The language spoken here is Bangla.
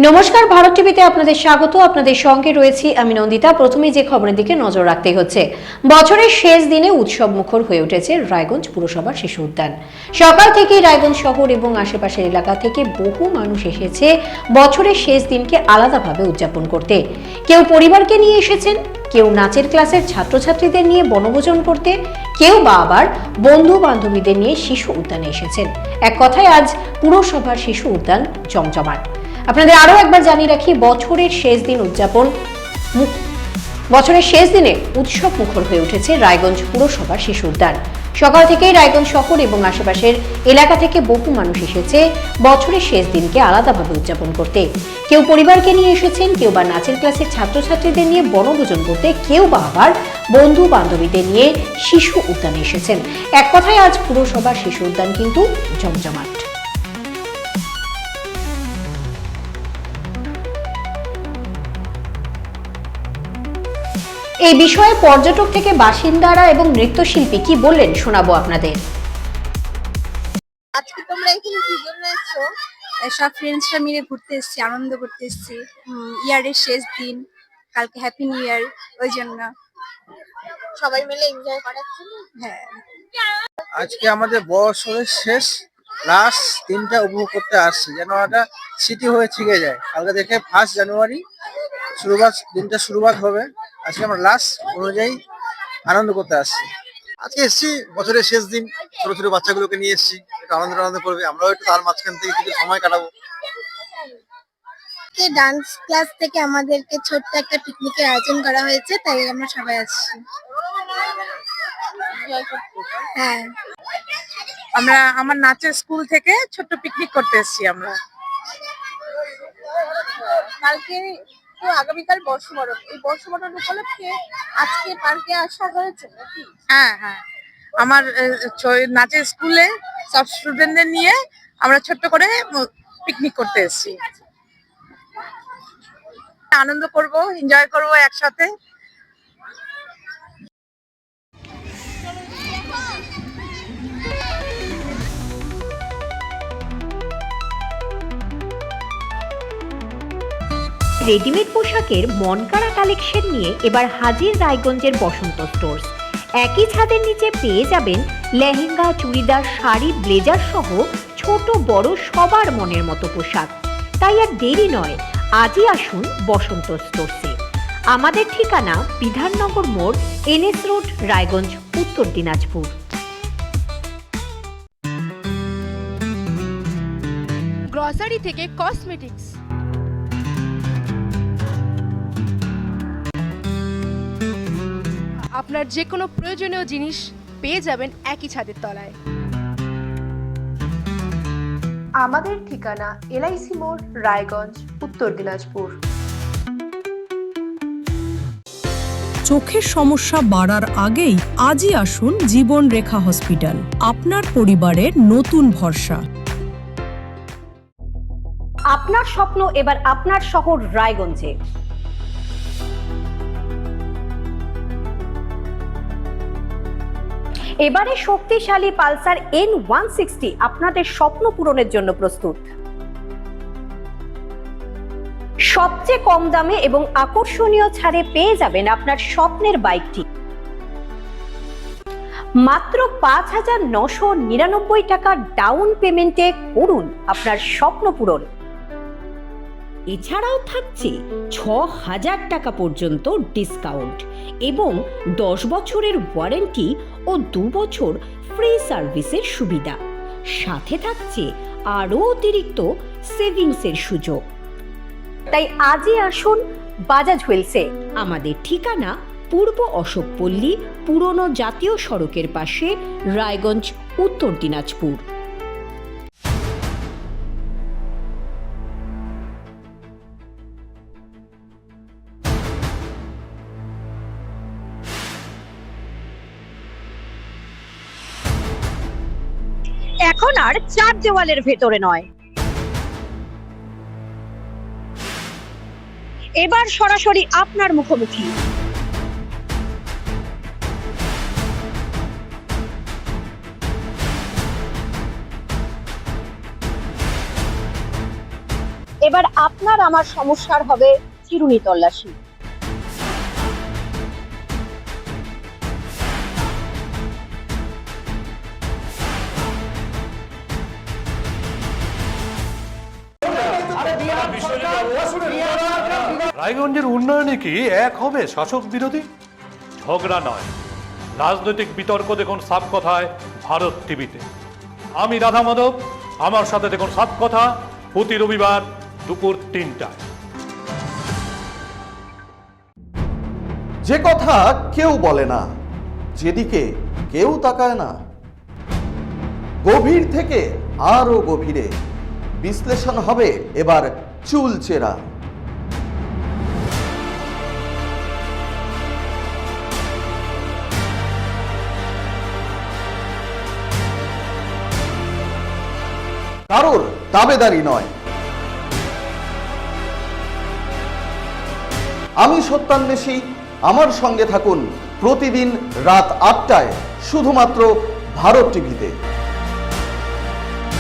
নমস্কার, ভারত টিভিতে আপনাদের স্বাগত। আপনাদের সঙ্গে রয়েছি আমি নন্দিতা। প্রথমেই যে খবরের দিকে নজর রাখতে হচ্ছে, বছরের শেষ দিনে উৎসব মুখর হয়ে উঠেছে রায়গঞ্জ পুরসভার শিশু উদ্যান। সকাল থেকেই রায়গঞ্জ শহর এবং আশেপাশের এলাকা থেকে বহু মানুষ এসেছে বছরের শেষ দিনকে আলাদাভাবে উদযাপন করতে। কেউ পরিবারকে নিয়ে এসেছেন, কেউ নাচের ক্লাসের ছাত্রছাত্রীদের নিয়ে বনভোজন করতে, কেউ বা আবার বন্ধু বান্ধবীদের নিয়ে শিশু উদ্যানে এসেছেন। এক কথায় আজ পুরসভার শিশু উদ্যান জমজমাট। আপনাদের আরো একবার জানিয়ে রাখি, বছরের শেষ দিনে উৎসব মুখর হয়ে উঠেছে রায়গঞ্জ পুরসভার শিশু উদ্যান। সকাল থেকেই রায়গঞ্জ শহর এবং আশেপাশের এলাকা থেকে বহু মানুষ এসেছে বছরের শেষ দিনকে আলাদাভাবে উদযাপন করতে। কেউ পরিবারকে নিয়ে এসেছেন, কেউ বা নাচের ক্লাসের ছাত্রছাত্রীদের নিয়ে বনভোজন করতে, কেউ বা আবার বন্ধু বান্ধবীদের নিয়ে শিশু উদ্যানে এসেছেন। এক কথায় আজ পুরসভার শিশু উদ্যান কিন্তু জমজমাট। এই বিষয়ে পর্যটক থেকে বাসিন্দারা এবং নৃত্যশিল্পী কি বললেন শোনাবো আপনাদের। আজকে তোমরা এখানে কি জন্য এসেছো? সব ফ্রেন্ডসরা মিলে ঘুরতে এসেছি, আনন্দ করতে এসেছি। ইয়ারের শেষ দিন, কালকে হ্যাপি নিউ ইয়ার, ওই জন্য সবাই মিলে এনজয় করার জন্য। হ্যাঁ, আজকে আমাদের বছরের শেষ লাস্ট দিনটা উপভোগ করতে আসছি, যেন একটা স্মৃতি হয়ে থেকে যায়। কালকে থেকে 1 জানুয়ারি দিনটা শুরুবাত হবে। আজকে আমরা লাস্ট অনুযায়ী আনন্দ করতে আসছি। আজকে এসেছি বছরের শেষ দিন, ছোট ছোট বাচ্চাগুলোকে নিয়ে এসেছি, একটু আনন্দ করবে, আমরাও একটু তার মাঝখান থেকে কিছু সময় কাটাবো। ডান্স ক্লাস থেকে আমাদেরকে ছোট্ট একটা পিকনিকের আয়োজন করা হয়েছে, তাই আমরা সবাই আসছি। হ্যাঁ, আমার নাচের স্কুল থেকে ছোট্ট পিকনিক করতে এসেছি আমরা। কালকে তো আগামীকাল বর্ষবরণ, এই বর্ষবরণ উপলক্ষে আজকে পার্কে আসা হয়েছে নাকি? হ্যাঁ হ্যাঁ, আমার নাচের স্কুলে সব স্টুডেন্টদের নিয়ে আমরা ছোট্ট করে পিকনিক করতে এসেছি। আনন্দ করব, এনজয় করব একসাথে। রেডিমেড পোশাকের মনকাড়া কালেকশন নিয়ে এবার হাজির রায়গঞ্জের বসন্ত স্টোর্স। একই ছাদের নিচে পেয়ে যাবেন লেহেঙ্গা, চুড়িদার, শাড়ি, ব্লেজার সহ ছোট বড় সবার মনের মতো পোশাক। তাই আর দেরি নয়, আজই আসুন বসন্ত স্টোর্সে। আমাদের ঠিকানা বিধাননগর মোড়, NS রোড, রায়গঞ্জ, উত্তর দিনাজপুর। গ্রসারি থেকে কসমেটিক্স, আপনার যে কোনো প্রয়োজনীয় জিনিস পেয়ে যাবেন একই ছাদের তলায়। আমাদের ঠিকানা LIC মোড়, রায়গঞ্জ, উত্তর দিনাজপুর। চোখের সমস্যা বাড়ার আগেই আজই আসুন জীবন রেখা হসপিটাল, আপনার পরিবারের নতুন ভরসা। আপনার স্বপ্ন এবার আপনার শহর রায়গঞ্জে। এবারে শক্তিশালী পালসার N160 আপনাদের স্বপ্ন পূরণের জন্য প্রস্তুত। সবচেয়ে কম দামে এবং আকর্ষণীয় ছাড়ে পেয়ে যাবেন আপনার স্বপ্নের বাইকটি। মাত্র 5,999 টাকা ডাউন পেমেন্টে করুন আপনার স্বপ্ন পূরণ। এছাড়াও থাকছে 6,000 টাকা পর্যন্ত ডিসকাউন্ট এবং 10 বছরের ওয়ারেন্টি ও 2 বছর ফ্রি সার্ভিসের সুবিধা। সাথে থাকছে আরও অতিরিক্ত সেভিংসের সুযোগ। তাই আজই আসুন বাজাজ হুইলসে। আমাদের ঠিকানা পূর্ব অশোকপল্লী, পুরনো জাতীয় সড়কের পাশে, রায়গঞ্জ, উত্তর দিনাজপুর। এখন আর 4 দেওয়ালের ভেতরে নয়, এবার সরাসরি আপনার মুখোমুখি। এবার আপনার আমার সমস্যার হবে চিরুনি তল্লাশি। রায়গঞ্জের উন্নয়নে কি এক হবে শাসক বিরোধী? ঝগড়া নয়, রাজনৈতিক বিতর্ক দেখুন সাপ কথায় ভারত টিভিতে। আমি রাধা মাধব, আমার সাথে দেখুন সাপ কথা প্রতি রবিবার দুপুর 3টায়। যে কথা কেউ বলে না, যেদিকে কেউ তাকায় না, গভীর থেকে আরো গভীরে বিশ্লেষণ হবে এবার চুলচেরা। কারোর দাবেদারি নয়। আমি সত্যান্বেষী, আমার সঙ্গে থাকুন প্রতিদিন রাত 8টায় শুধুমাত্র ভারত টিভিতে।